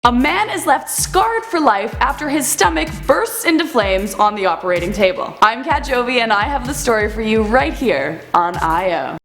A man is left scarred for life after his stomach bursts into flames on the operating table. I'm Kat Jovi and I have the story for you right here on IO.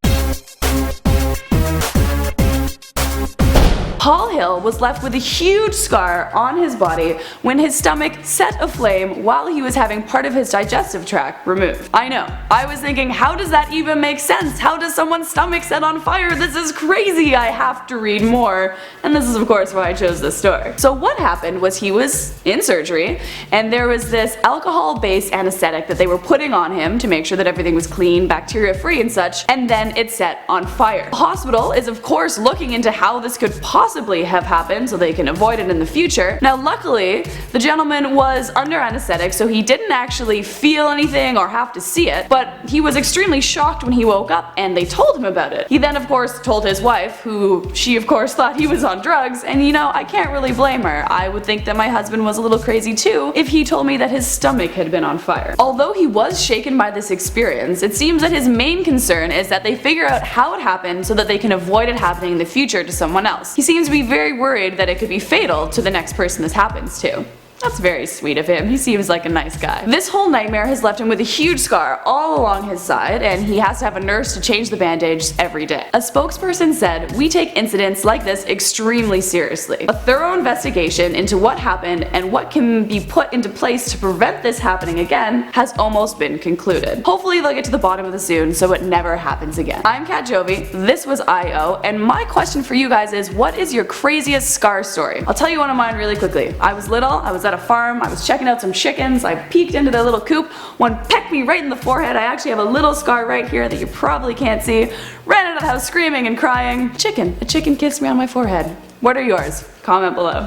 Paul Hill was left with a huge scar on his body when his stomach set aflame while he was having part of his digestive tract removed. I know, I was thinking, how does that even make sense? How does someone's stomach set on fire? This is crazy! I have to read more. And this is of course why I chose this story. So what happened was he was in surgery and there was this alcohol-based anesthetic that they were putting on him to make sure that everything was clean, bacteria-free and such, and then it set on fire. The hospital is of course looking into how this could possibly have happened so they can avoid it in the future. Now luckily, the gentleman was under anesthetic so he didn't actually feel anything or have to see it, but he was extremely shocked when he woke up and they told him about it. He then of course told his wife, who she of course thought he was on drugs, and you know, I can't really blame her. I would think that my husband was a little crazy too if he told me that his stomach had been on fire. Although he was shaken by this experience, it seems that his main concern is that they figure out how it happened so that they can avoid it happening in the future to someone else. He seems to be very worried that it could be fatal to the next person this happens to. That's very sweet of him. He seems like a nice guy. This whole nightmare has left him with a huge scar all along his side, and he has to have a nurse to change the bandages every day. A spokesperson said, "We take incidents like this extremely seriously. A thorough investigation into what happened and what can be put into place to prevent this happening again has almost been concluded. Hopefully they'll get to the bottom of this soon so it never happens again." I'm Kat Jovi, this was IO, and my question for you guys is, what is your craziest scar story? I'll tell you one of mine really quickly. I was little, I was at a farm, I was checking out some chickens, I peeked into their little coop, one pecked me right in the forehead. I actually have a little scar right here that you probably can't see. Ran out of the house screaming and crying. A chicken kissed me on my forehead. What are yours? Comment below.